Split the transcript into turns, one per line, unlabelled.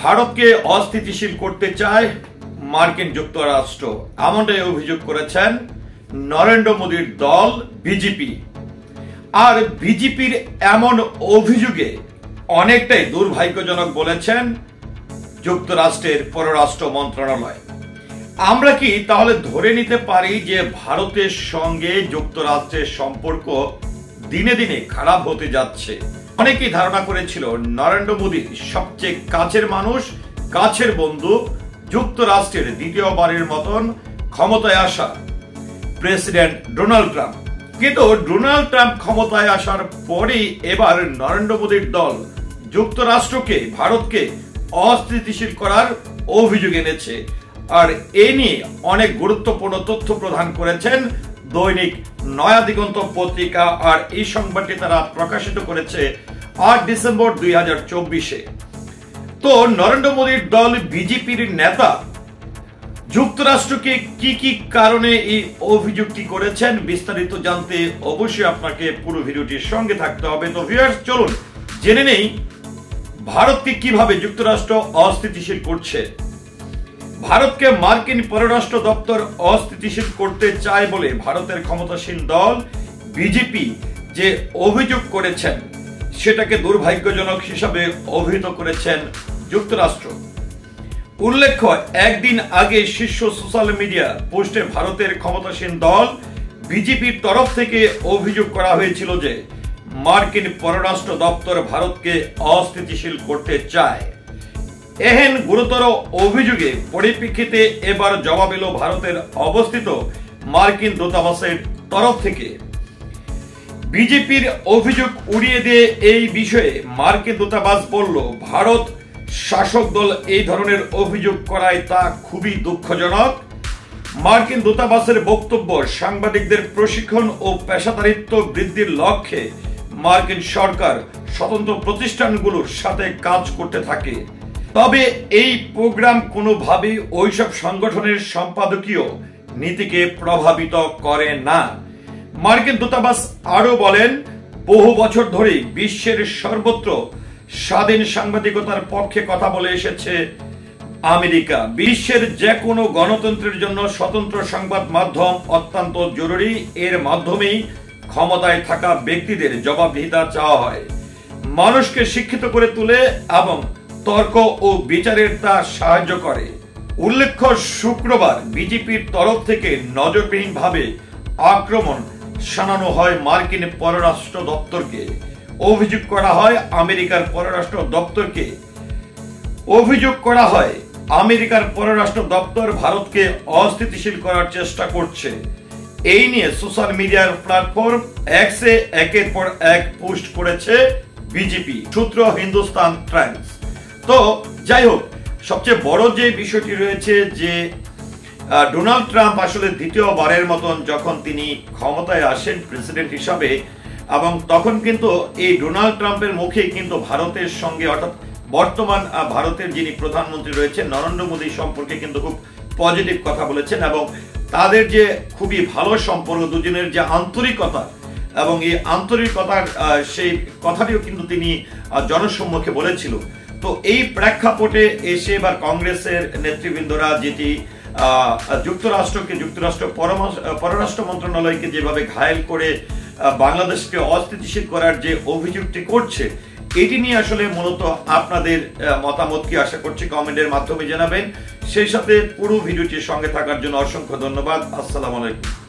ভারতকে অস্থিতিশীল করতে চায় মার্কিন যুক্তরাষ্ট্র, এমনটাই অভিযোগ করেছেন নরেন্দ্র মোদীর দল বিজেপি। আর বিজেপির এমন অভিযোগে অনেকটাই দুর্ভাগ্যজনক বলেছেন যুক্তরাষ্ট্রের পররাষ্ট্র মন্ত্রণালয়। আমরা কি তাহলে ধরে নিতে পারি যে ভারতের সঙ্গে যুক্তরাষ্ট্রের সম্পর্ক দিনে দিনে খারাপ হতে যাচ্ছে? অনেকেই ধারণা করেছিল নরেন্দ্র মোদী সবচেয়ে কাছের মানুষ, কাছের বন্ধু, যুক্তরাষ্ট্রের দ্বিতীয়বারের মতন ক্ষমতায় আসা প্রেসিডেন্ট ডোনাল্ড ট্রাম্প। কিন্তু ডোনাল্ড ট্রাম্প ক্ষমতায় আসার পরেই এবার নরেন্দ্র মোদীর দল যুক্তরাষ্ট্রকে, ভারতকে অস্থিতিশীল করার অভিযোগ এনেছে। আর এ নিয়ে অনেক গুরুত্বপূর্ণ তথ্য প্রদান করেছেন দৈনিক নয়া দিগন্ত পত্রিকা। আর এই সংবাদটি তারা প্রকাশিত করেছে 8 ডিসেম্বর 2024-এ। তো নরেন্দ্র মোদীর দল বিজেপির নেতা যুক্তরাষ্ট্রকে কি কি কারণে এই অভিযোগটি করেছেন, বিস্তারিত জানতে অবশ্যই আপনাকে পুরো ভিডিওটির সঙ্গে থাকতে হবে। তো ভিউয়ার্স, চলুন জেনে নেই ভারতকে কিভাবে যুক্তরাষ্ট্র অস্থিতিশীল করছে। ভারতকে মার্কিন পররাষ্ট্র দপ্তর অস্থিতিশীল করতে চায় বলে ভারতের ক্ষমতাসীন দল বিজেপি যে অভিযোগ করেছেন সেটাকে দুর্ভাগ্যজনক হিসাবে অভিহিত করেছেন যুক্তরাষ্ট্র। উল্লেখ্য, একদিন আগে শীর্ষ সোশ্যাল মিডিয়া পোস্টে ভারতের ক্ষমতাসীন দল বিজেপির তরফ থেকে অভিযোগ করা হয়েছিল যে মার্কিন পররাষ্ট্র দপ্তর ভারতকে অস্থিতিশীল করতে চায়। এহেন গুরুতর অভিযোগে পরিপ্রেক্ষিতে এবার জবাব এলো ভারতের অবস্থিত মার্কিন দূতাবাসের তরফ থেকে। বিজেপির অভিযোগ উড়িয়ে দিয়ে এই বিষয়ে মার্কিন দূতাবাস বলল, ভারত শাসক দল এই ধরনের অভিযোগ করায় তা খুবই দুঃখজনক। মার্কিন দূতাবাসের বক্তব্য, সাংবাদিকদের প্রশিক্ষণ ও পেশাদারিত্ব বৃদ্ধির লক্ষ্যে মার্কিন সরকার স্বতন্ত্র প্রতিষ্ঠানগুলোর সাথে কাজ করতে থাকে। তবে এই প্রোগ্রাম কোনোভাবেই ওইসব সংগঠনের সম্পাদকীয় নীতিকে প্রভাবিত করে না। মার্কিন দূতাবাস আরো বলেন, বহু বছর ধরে বিশ্বের সর্বত্র স্বাধীন সাংবাদিকতার পক্ষে কথা বলে এসেছে আমেরিকা। বিশ্বের যে কোনো গণতন্ত্রের জন্য স্বতন্ত্র সংবাদ মাধ্যম অত্যন্ত জরুরি। এর মাধ্যমেই ক্ষমতায় থাকা ব্যক্তিদের জবাবদিহিতা চাওয়া হয়, মানুষকে শিক্ষিত করে তোলে এবং তর্ক ও বিচারের তা সাহায্য করে। উল্লেখ্য, শুক্রবার বিজেপির তরফ থেকে নজরবিহীনভাবে আক্রমণ শানানো হয় মার্কিন পররাষ্ট্র দপ্তরকে। অভিযোগ করা হয় আমেরিকার পররাষ্ট্র দপ্তরকে আমেরিকার পররাষ্ট্র দপ্তর ভারতকে অস্থিতিশীল করার চেষ্টা করছে। এই নিয়ে সোশ্যাল মিডিয়ার প্ল্যাটফর্ম এক্সে একের পর এক পোস্ট করেছে বিজেপি, সূত্র হিন্দুস্তান টাইমস। তো যাই হোক, সবচেয়ে বড় যে বিষয়টি রয়েছে যে ডোনাল্ড ট্রাম্প আসলে দ্বিতীয়বারের মতন যখন তিনি ক্ষমতায় আসেন প্রেসিডেন্ট হিসাবে, এবং তখন কিন্তু এই ডোনাল্ড ট্রাম্পের মুখে কিন্তু ভারতের সঙ্গে, অর্থাৎ বর্তমান ভারতের যিনি প্রধানমন্ত্রী রয়েছেন নরেন্দ্র মোদী সম্পর্কে কিন্তু খুব পজিটিভ কথা বলেছেন। এবং তাদের যে খুবই ভালো সম্পর্ক, দুজনের যে আন্তরিকতা, এবং এই আন্তরিকতার সেই কথাটিও কিন্তু তিনি জনসম্মুখে বলেছিল। তো এই প্রেক্ষাপটে এসে এবার কংগ্রেসের নেতৃবৃন্দরা যেটি যুক্তরাষ্ট্র পররাষ্ট্র মন্ত্রণালয়কে যেভাবে ঘায়েল করে বাংলাদেশকে অস্থিতিশীল করার যে অভিযোগটি করছে, এটি নিয়ে আসলে মূলত আপনাদের মতামত কি, আশা করছি কমেন্টের মাধ্যমে জানাবেন। সেই সাথে পুরো ভিডিওটির সঙ্গে থাকার জন্য অসংখ্য ধন্যবাদ। আসসালামু আলাইকুম।